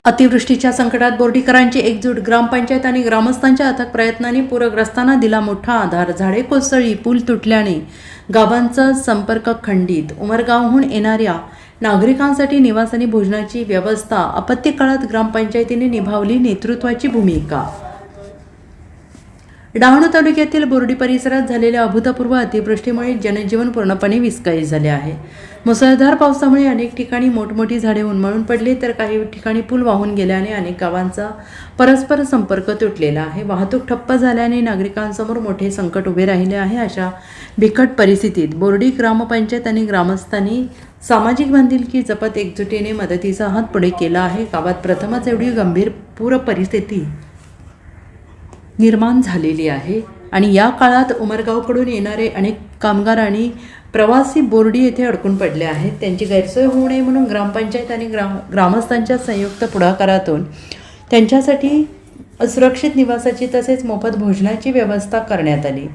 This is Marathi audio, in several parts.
अतिवृष्टीच्या संकटात बोर्डीकरांची एकजूट, ग्रामपंचायत आणि ग्रामस्थांच्या अथक प्रयत्नांनी पूरग्रस्तांना दिला मोठा आधार. झाडे कोसळली, पूल तुटल्याने गावांचा संपर्क खंडित. उमरगावहून येणाऱ्या नागरिकांसाठी निवास आणि भोजनाची व्यवस्था. आपत्ती काळात ग्रामपंचायतीने निभावली नेतृत्वाची भूमिका. डहाणू तालुक्यातील बोर्डी परिसरात झालेल्या अभूतपूर्व अतिवृष्टीमुळे जनजीवन पूर्णपणे विस्कळीत झाले आहे. मुसळधार पावसामुळे अनेक ठिकाणी मोठमोठी झाडे उन्मळून पडली, तर काही ठिकाणी पूल वाहून गेल्याने अनेक गावांचा परस्पर संपर्क तुटलेला आहे. वाहतूक ठप्प झाल्याने नागरिकांसमोर मोठे संकट उभे राहिले आहे. अशा बिकट परिस्थितीत बोर्डी ग्रामपंचायत आणि ग्रामस्थांनी सामाजिक बांधिलकी जपत एकजुटीने मदतीचा हात पुढे केला आहे. गावात प्रथमच एवढी गंभीर पूर परिस्थिती निर्माण झालेली आहे आणि या काळात उमरगावकडून येणारे अनेक कामगार आणि प्रवासी बोर्डी येथे अडकून पडले आहेत. त्यांची गैरसोय होऊ नये म्हणून ग्रामपंचायत आणि ग्रामस्थांच्या संयुक्त पुढाकारातून त्यांच्यासाठी सुरक्षित निवासाची तसेच मोफत भोजनाची व्यवस्था करण्यात आली.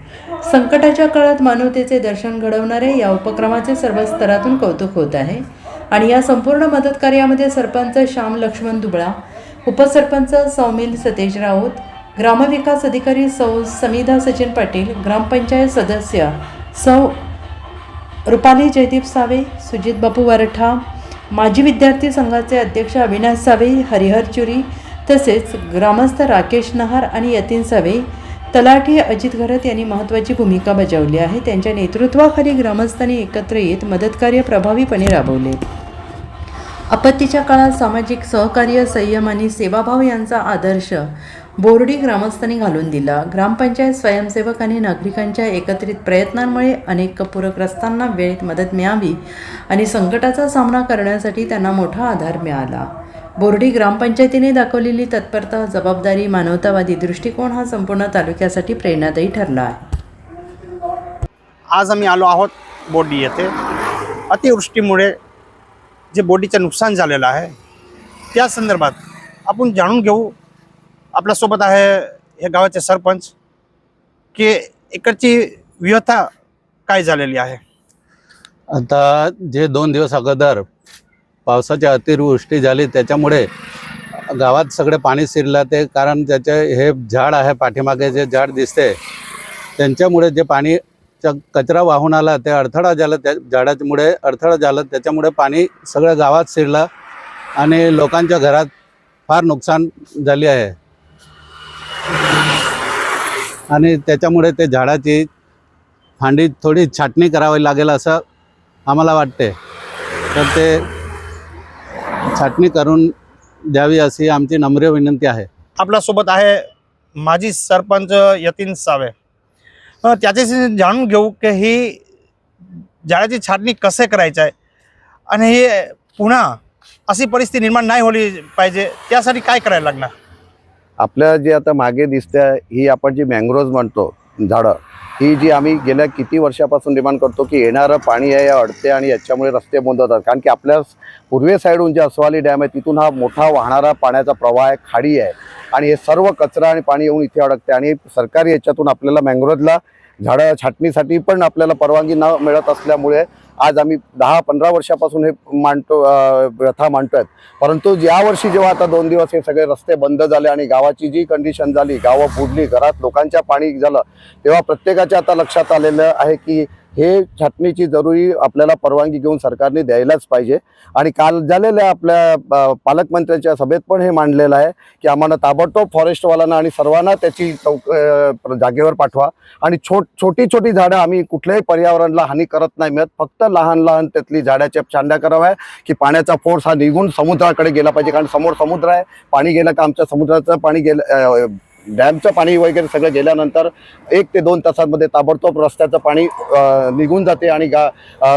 संकटाच्या काळात मानवतेचे दर्शन घडवणारे या उपक्रमाचे सर्व स्तरातून कौतुक होत आहे आणि या संपूर्ण मदत कार्यामध्ये सरपंच श्याम लक्ष्मण दुबळा, उपसरपंच सौमिल सतेज राऊत, ग्रामविकास अधिकारी सौ समिधा सचिन पाटील, ग्रामपंचायत सदस्य सौ रुपाली जयदीप सावे, सुजित बापू वरठा, माजी विद्यार्थी संघाचे अध्यक्ष अविनाश सावे, हरिहर चुरी, तसेच ग्रामस्थ राकेश नहार आणि यतीन सावे, तलाठी अजित घरत यांनी महत्त्वाची भूमिका बजावली आहे. त्यांच्या नेतृत्वाखाली ग्रामस्थांनी एकत्र येत मदतकार्य प्रभावीपणे राबवले. आपत्तीच्या काळात सामाजिक सहकार्य, संयम आणि सेवाभाव यांचा आदर्श बोर्डी ग्रामस्थांनी घालून दिला. ग्रामपंचायत स्वयंसेवक आणि नागरिकांच्या एकत्रित प्रयत्नांमुळे अनेक पूरग्रस्तांना वेळेत मदत मिळावी आणि संकटाचा सामना करण्यासाठी त्यांना मोठा आधार मिळाला. बोर्डी ग्रामपंचायतीने दाखवलेली तत्परता, जबाबदारी, मानवतावादी दृष्टिकोन हा संपूर्ण तालुक्यासाठी प्रेरणादायी ठरला आहे. आज आम्ही आलो आहोत बोर्डी येथे. अतिवृष्टीमुळे जे बोर्डीचं नुकसान झालेलं आहे त्या संदर्भात आपण जाणून घेऊ. आपल्यासोबत आहे हे गावाचे सरपंच की इकडची व्यथा काय झालेली आहे. आता जे 2 दिवस अगोदर पावसाची अतिवृष्टी झाली त्याच्यामुळे गावात सगळे पाणी शिरलं. ते कारण त्याचे हे झाड आहे, पाठीमागे जे झाड दिसते त्यांच्यामुळे जे पाणीचा कचरा वाहून आला ते अडथळा झाला. त्या झाडामुळे अडथळा झाला, त्याच्यामुळे पाणी सगळ्या गावात शिरलं आणि लोकांच्या घरात फार नुकसान झाले आहे. आणि त्याच्यामुळे ते झाडाची फांदी थोडी छाटणी करावी लागेल असं आम्हाला वाटते. तर ते छाटणी करून द्यावी अशी आमची नम्र विनंती आहे. आपल्यासोबत आहे माजी सरपंच यतीन सावे. त्याच्याशी जाणून घेऊ की ही झाडाची छाटणी कसे करायची आहे आणि हे पुन्हा अशी परिस्थिती निर्माण नाही होली पाहिजे त्यासाठी काय करायला लागणार. आपल्या जे आता मागे दिसते ही आपण जी मँग्रोव्ज म्हणतो झाडं, ही जी आम्ही गेल्या किती वर्षापासून डिमांड करतो की येणारं पाणी आहे या अडते आणि याच्यामुळे रस्ते बंद होतात. कारण की आपल्या पूर्वे साईडहून जे अस्वाली डॅम आहे तिथून हा मोठा वाहणारा पाण्याचा प्रवाह आहे, खाडी आहे आणि हे सर्व कचरा आणि पाणी येऊन इथे अडकते. आणि सरकार याच्यातून आपल्याला मँग्रोव्जला झाडं छाटणीसाठी पण आपल्याला परवानगी न मिळत असल्यामुळे आज आम्ही 10-15 वर्षापासून हे व्यथा मांडतोय. परंतु यावर्षी जेव्हा आता 2 दिवस हे सगळे रस्ते बंद झाले आणि गावाची जी कंडिशन झाली, गावं बुडली, घरात लोकांच्या पाणी झालं, तेव्हा प्रत्येकाच्या आता लक्षात आलेलं आहे की हे छाटणीची जरुरी आपल्याला परवानगी घेऊन सरकारने द्यायलाच पाहिजे. आणि काल झालेल्या आपल्या पालकमंत्र्यांच्या सभेत पण हे मांडलेलं आहे की आम्हाला ताबडतोब फॉरेस्टवाल्यांना आणि सर्वांना त्याची जागेवर पाठवा. आणि छोटी छोटी झाडं आम्ही कुठल्याही पर्यावरणाला हानी करत नाही मिळत, फक्त लहान लहान त्यातली झाडाच्या छांड्या कराव्या की पाण्याचा फोर्स हा निघून समुद्राकडे गेला पाहिजे. कारण समोर समुद्र आहे, पाणी गेलं का आमच्या समुद्राचं पाणी गेलं, डॅमचं पाणी वगैरे सगळं गेल्यानंतर 1 ते 2 तासांमध्ये ताबडतोब रस्त्याचं पाणी निघून जाते आणि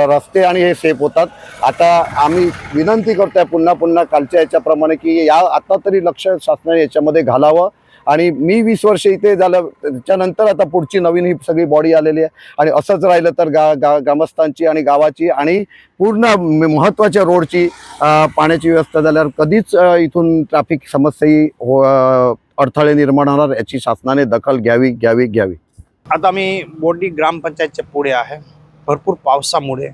रस्ते आणि हे सेफ होतात. आता आम्ही विनंती करतोय पुन्हा कालच्या याच्याप्रमाणे की आता तरी लक्ष शासनाने याच्यामध्ये घालावं. आणि मी 20 वर्ष इथे झालं, त्याच्यानंतर आता पुढची नवीन ही सगळी बॉडी आलेली आहे आणि असंच राहिलं तर ग्रामस्थांची आणि गावाची आणि पूर्ण महत्त्वाच्या रोडची पाण्याची व्यवस्था झाल्यावर कधीच इथून ट्रॅफिक समस्याही अडथळे निर्माण होणार याची शासनाने दखल घ्यावी. आता मी बोर्डी ग्रामपंचायतच्या पुढे आहे. भरपूर पावसामुळे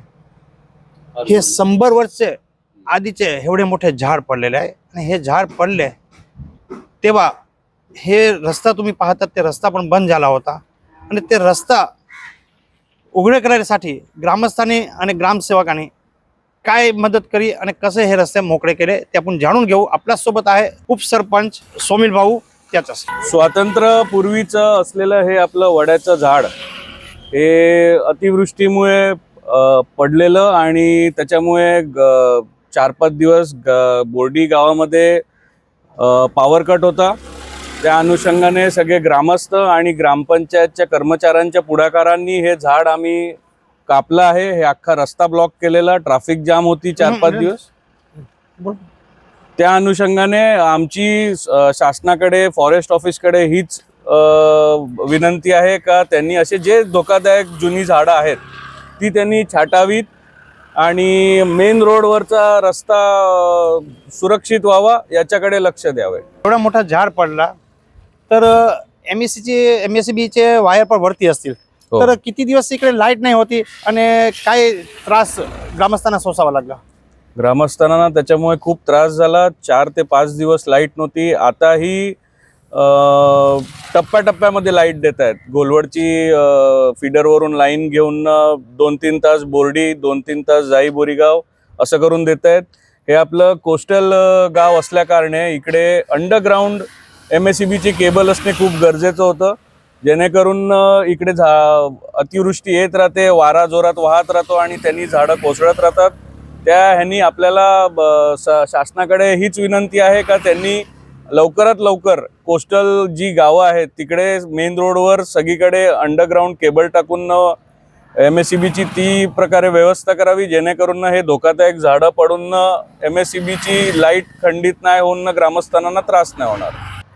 हे 100 वर्ष आधीचे एवढे मोठे झाड पडलेले आहे आणि हे झाड पडले तेव्हा हे रस्ता तुम्ही पाहतात ते रस्ता पण बंद झाला होता आणि ते रस्ता उघडे करण्यासाठी ग्रामस्थांनी आणि ग्रामसेवकांनी काय मदत करी आणि कसे हे रस्ते मोकळे केले ते आपण जाणून घेऊ. आपल्यासोबत आहे उपसरपंच सोमिल भाऊ त्याचाच. स्वातंत्र्यपूर्वीचं असलेलं हे आपलं वड्याचं झाड हे अतिवृष्टीमुळे पडलेलं आणि त्याच्यामुळे 4-5 दिवस बोर्डी गावामध्ये पॉवर कट होता. त्या अनुषंगाने सगळे ग्रामस्थ आणि ग्रामपंचायतच्या कर्मचाऱ्यांच्या पुढाकारांनी हे झाड आम्ही कापलं आहे. हे अख्खा रस्ता ब्लॉक केलेला, ट्रॅफिक जाम होती 4-5 दिवस. त्या अनुषंगाने आमची शासनाकडे, फॉरेस्ट ऑफिसकडे हीच विनंती आहे का त्यांनी असे जे धोकादायक जुनी झाडं आहेत ती त्यांनी छाटावीत आणि मेन रोडवरचा रस्ता सुरक्षित व्हावा याच्याकडे लक्ष द्यावे. एवढा मोठा झाड पडला तर MSCBचे वायर पण वरती असतील हो. तर किती दिवस इकडे लाईट नाही होती आणि काय त्रास ग्रामस्थांना सोसावा लागला? ग्रामस्थांना त्याच्यामुळे खूप त्रास झाला. 4 ते 5 दिवस लाईट नव्हती. आताही टप्प्याटप्प्यामध्ये लाईट देत आहेत. गोलवडची फीडरवरून लाईन घेऊन 2-3 तास बोर्डी, 2-3 तास जाई बोरीगाव असं करून देत आहेत. हे आपलं कोस्टल गाव असल्याकारणे इकडे अंडरग्राऊंड MSCBची केबल असणे खूप गरजेचं होतं, जेणेकरून इकडे अतिवृष्टी येत राहते, वारा जोरात वाहत राहतो आणि त्यांनी झाडं कोसळत राहतात. त्या ह्यांनी आपल्याला शासनाकडे हीच विनंती आहे का त्यांनी लवकरात लवकर कोस्टल जी गावं आहेत तिकडे मेन रोडवर सगळीकडे अंडरग्राऊंड केबल टाकून MSCBची ती प्रकारे व्यवस्था करावी, जेणेकरून हे धोकादायक झाडं पडून MSCBची लाईट खंडित नाही होऊन ग्रामस्थांना त्रास नाही होणार.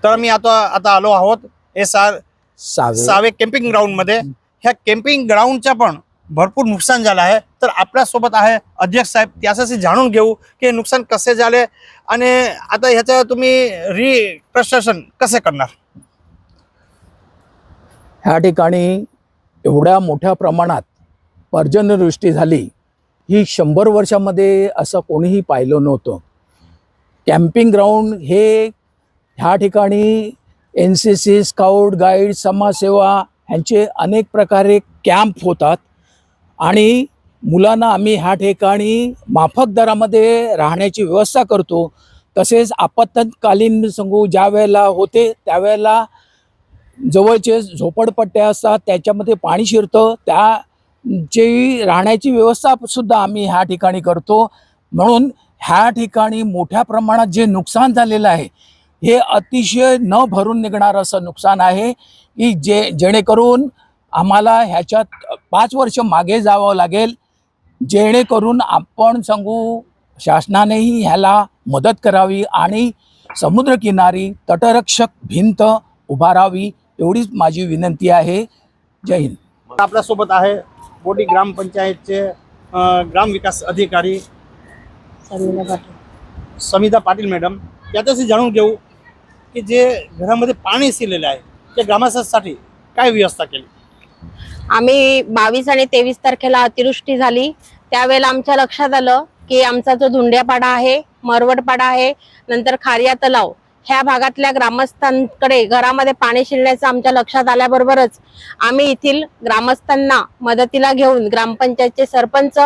तर मी आता आलो आहोत SR सावे कॅम्पिंग ग्राउंड मध्ये. ह्या कॅम्पिंग ग्राउंडच्या पण भरपूर नुकसान झालं आहे. तर आपल्यासोबत आहे अध्यक्ष साहेब, त्यासाठी जाणून घेऊ की हे नुकसान कसे झाले आणि आता ह्याचं तुम्ही प्रशासन कसे करणार? ह्या ठिकाणी एवढ्या मोठ्या प्रमाणात पर्जन्यवृष्टी झाली ही 100 वर्षामध्ये असं कोणीही पाहिलं नव्हतं. कॅम्पिंग ग्राउंड हे ह्या ठिकाणी NCC, स्काउट गाईड, समाजसेवा ह्यांचे अनेक प्रकारे कॅम्प होतात आणि मुलांना आम्ही ह्या ठिकाणी माफक दरामध्ये राहण्याची व्यवस्था करतो. तसेच आपत्कालीन सांगू ज्या वेळेला होते त्यावेळेला जवळचे झोपडपट्ट्या असतात त्याच्यामध्ये पाणी शिरतं, त्याची राहण्याची व्यवस्थासुद्धा आम्ही ह्या ठिकाणी करतो. म्हणून ह्या ठिकाणी मोठ्या प्रमाणात जे नुकसान झालेलं आहे हे अतिशय न भरून निघणार असं नुकसान आहे की जेणेकरून आम्हाला ह्याच्यात 5 वर्ष मागे जावं लागेल, जेणेकरून आपण सांगू शासनानेही ह्याला मदत करावी आणि समुद्रकिनारी तटरक्षक भिंत उभारावी एवढीच माझी विनंती आहे. जय हिंद. आपल्यासोबत आहे बोर्डी ग्रामपंचायतचे ग्रामविकास अधिकारी समिधा पाटील मॅडम. याच्याशी जाणून घेऊ की जे घरामध्ये पाणी शिरलेलं आहे ते ग्रामस्थांसाठी काय व्यवस्था केली? आम्ही 22 आणि 23 तारखेला अतिवृष्टी झाली त्यावेळेला आमच्या लक्षात आलं की आमचा जो धुंड्यापाडा आहे, मरवडपाडा आहे, नंतर खारिया तलाव ह्या भागातल्या ग्रामस्थांकडे घरामध्ये पाणी शिरण्याचं आमच्या लक्षात आल्याबरोबरच आम्ही येथील ग्रामस्थांना मदतीला घेऊन ग्रामपंचायतचे सरपंच,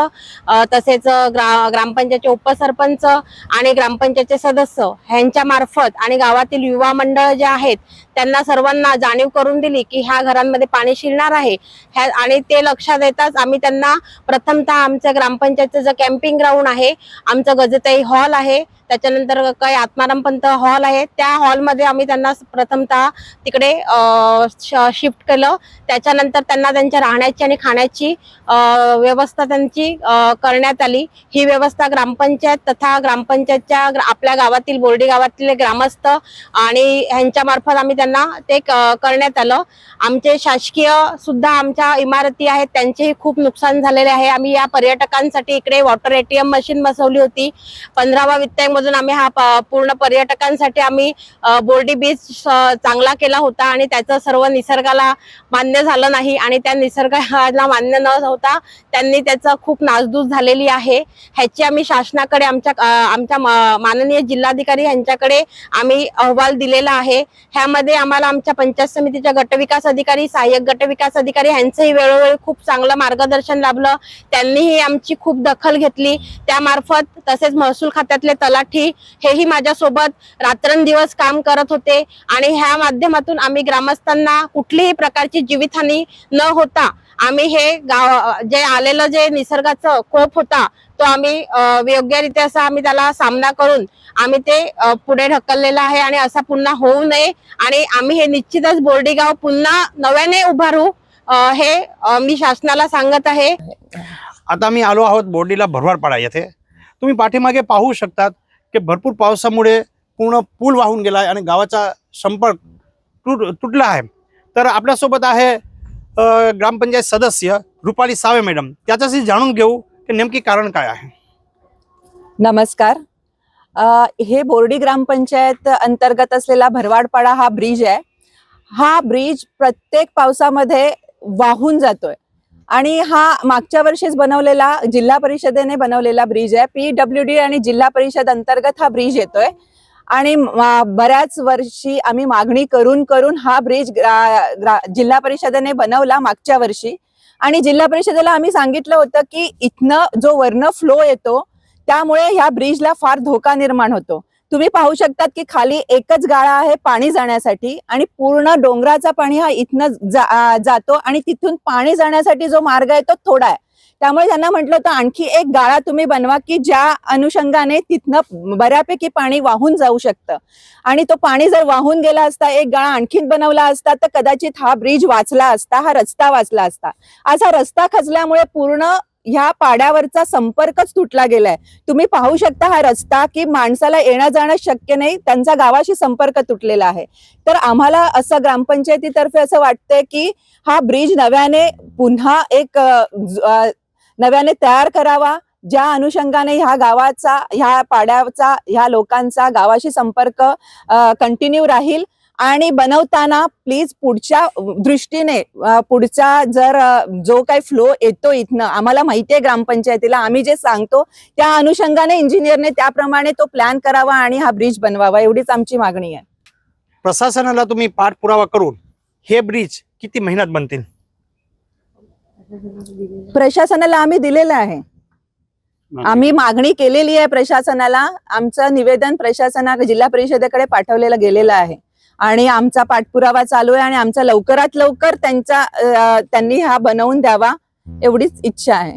तसेच ग्रामपंचायतचे उपसरपंच आणि ग्रामपंचायतचे सदस्य ह्यांच्या मार्फत आणि गावातील युवा मंडळ जे आहेत त्यांना सर्वांना जाणीव करून दिली की ह्या घरांमध्ये पाणी शिरणार आहे. आणि ते लक्षात येताच आम्ही त्यांना प्रथमतः आमच्या ग्रामपंचायतचं जे कॅम्पिंग ग्राउंड आहे, आमचं गजताई हॉल आहे, त्याच्यानंतर काही आत्मारामपंत हॉल आहे, त्या हॉलमध्ये आम्ही त्यांना प्रथमतः तिकडे शिफ्ट केलं. त्याच्यानंतर त्यांना त्यांच्या राहण्याची आणि खाण्याची व्यवस्था त्यांची करण्यात आली. ही व्यवस्था ग्रामपंचायत तथा ग्रामपंचायतच्या आपल्या गावातील बोर्डी गावातील ग्रामस्थ आणि ह्यांच्या मार्फत आम्ही त्यांना ते करण्यात आलं. आमचे शासकीय सुद्धा आमच्या इमारती आहेत त्यांचेही खूप नुकसान झालेले आहे. आम्ही या पर्यटकांसाठी इकडे वॉटर ATM मशीन बसवली होती. 15व्या वित्त आयोगमधून आम्ही हा पूर्ण पर्यटकांसाठी आम्ही बोर्डी ब्रिज चांगला केला होता आणि त्याचं सर्व निसर्गाला मान्य झालं नाही आणि त्या निसर्गाला मान्य न होता त्यांनी त्याचं खूप नासधूस झालेली आहे. ह्याची आम्ही शासनाकडे आमच्या माननीय जिल्हाधिकारी यांच्याकडे आम्ही अहवाल दिलेला आहे. ह्यामध्ये आम्हाला आमच्या पंचायत समितीच्या गटविकास अधिकारी, सहाय्यक गटविकास अधिकारी यांचंही वेळोवेळी खूप चांगलं मार्गदर्शन लाभलं. त्यांनीही आमची खूप दखल घेतली. त्यामार्फत तसेच महसूल खात्यातले तलाठी हेही माझ्यासोबत रात्रंदिवस काम करत होते आणि ह्या माध्यमातून आम्ही ग्रामस्थांना कुठलीही प्रकारची जीवितहानी न होता आम्ही हे गाव जे आलेलं जे निसर्गाचं कोप होता तो आम्ही योग्यरित्या असा आम्ही त्याला सामना करून आम्ही ते पुढे ढकललेला आहे आणि असा पुन्हा होऊ नये आणि आम्ही हे निश्चितच बोर्डी गाव पुन्हा नव्याने उभारू हे मी शासनाला सांगत आहे. आता आम्ही आलो आहोत बोर्डीला भरवाडपाडा येथे. तुम्ही पाठीमागे पाहू शकतात की भरपूर पावसामुळे पूर्ण पूल वाहून गेला आहे आणि गावाचा संपर्क तुटला आहे. तर आपल्यासोबत आहे ग्रामपंचायत सदस्य रुपाली सावे मॅडम. त्याच्याशी जाणून घेऊ की नेमकी कारण काय आहे. नमस्कार. हे बोर्डी ग्रामपंचायत अंतर्गत असलेला भरवाडपाडा हा ब्रिज आहे. हा ब्रिज प्रत्येक पावसामध्ये वाहून जातोय आणि हा मागच्या वर्षीच बनवलेला जिल्हा परिषदेने बनवलेला ब्रिज आहे. PWD आणि जिल्हा परिषद अंतर्गत हा ब्रिज येतोय आणि बऱ्याच वर्षी आम्ही मागणी करून करून हा ब्रिज जिल्हा परिषदेने बनवला मागच्या वर्षी आणि जिल्हा परिषदेला आम्ही सांगितलं होतं की इथनं जो वर्ण फ्लो येतो त्यामुळे ह्या ब्रिजला फार धोका निर्माण होतो. तुम्ही पाहू शकतात की खाली एकच गाळा आहे पाणी जाण्यासाठी आणि पूर्ण डोंगराचा पाणी हा इथनं जातो आणि तिथून पाणी जाण्यासाठी जो मार्ग आहे तो थोडा आहे. त्यामुळे त्यांना म्हटलं होतं आणखी एक गाळा तुम्ही बनवा की ज्या अनुषंगाने तिथनं बऱ्यापैकी पाणी वाहून जाऊ शकतं आणि तो पाणी जर वाहून गेला असता, एक गाळा आणखीन बनवला असता तर कदाचित हा ब्रिज वाचला असता, हा रस्ता वाचला असता. आज हा रस्ता खचल्यामुळे पूर्ण ह्या पाड्यावरचा संपर्कच तुटला गेलाय. तुम्ही पाहू शकता हा रस्ता की माणसाला येणं जाणं शक्य नाही, त्यांचा गावाशी संपर्क तुटलेला आहे. तर आम्हाला असं ग्रामपंचायतीतर्फे असं वाटतंय की हा ब्रिज नव्याने पुन्हा एक नव्याने तयार करावा, ज्या अनुषंगाने ह्या गावाचा, ह्या पाड्याचा, ह्या लोकांचा गावाशी संपर्क कंटिन्यू राहील आणि बनवताना प्लीज पुढच्या दृष्टीने पुढचा जर जो काही फ्लो येतो इथनं आम्हाला माहिती आहे ग्रामपंचायतीला, आम्ही जे सांगतो त्या अनुषंगाने इंजिनियरने त्याप्रमाणे तो प्लॅन करावा आणि हा ब्रिज बनवावा, एवढीच आमची मागणी आहे. प्रशासनाला तुम्ही पाठपुरावा करून हे ब्रिज किती महिन्यात बनतील? प्रशासनाला आम्ही दिलेलं आहे, आम्ही मागणी केलेली आहे प्रशासनाला. आमचं निवेदन प्रशासनाला जिल्हा परिषदेकडे पाठवलेलं गेलेलं आहे आणि आमचा पाठपुरावा चालू आहे आणि आमचा लवकरात लवकर त्यांनी हा बनवून द्यावा एवढीच इच्छा आहे.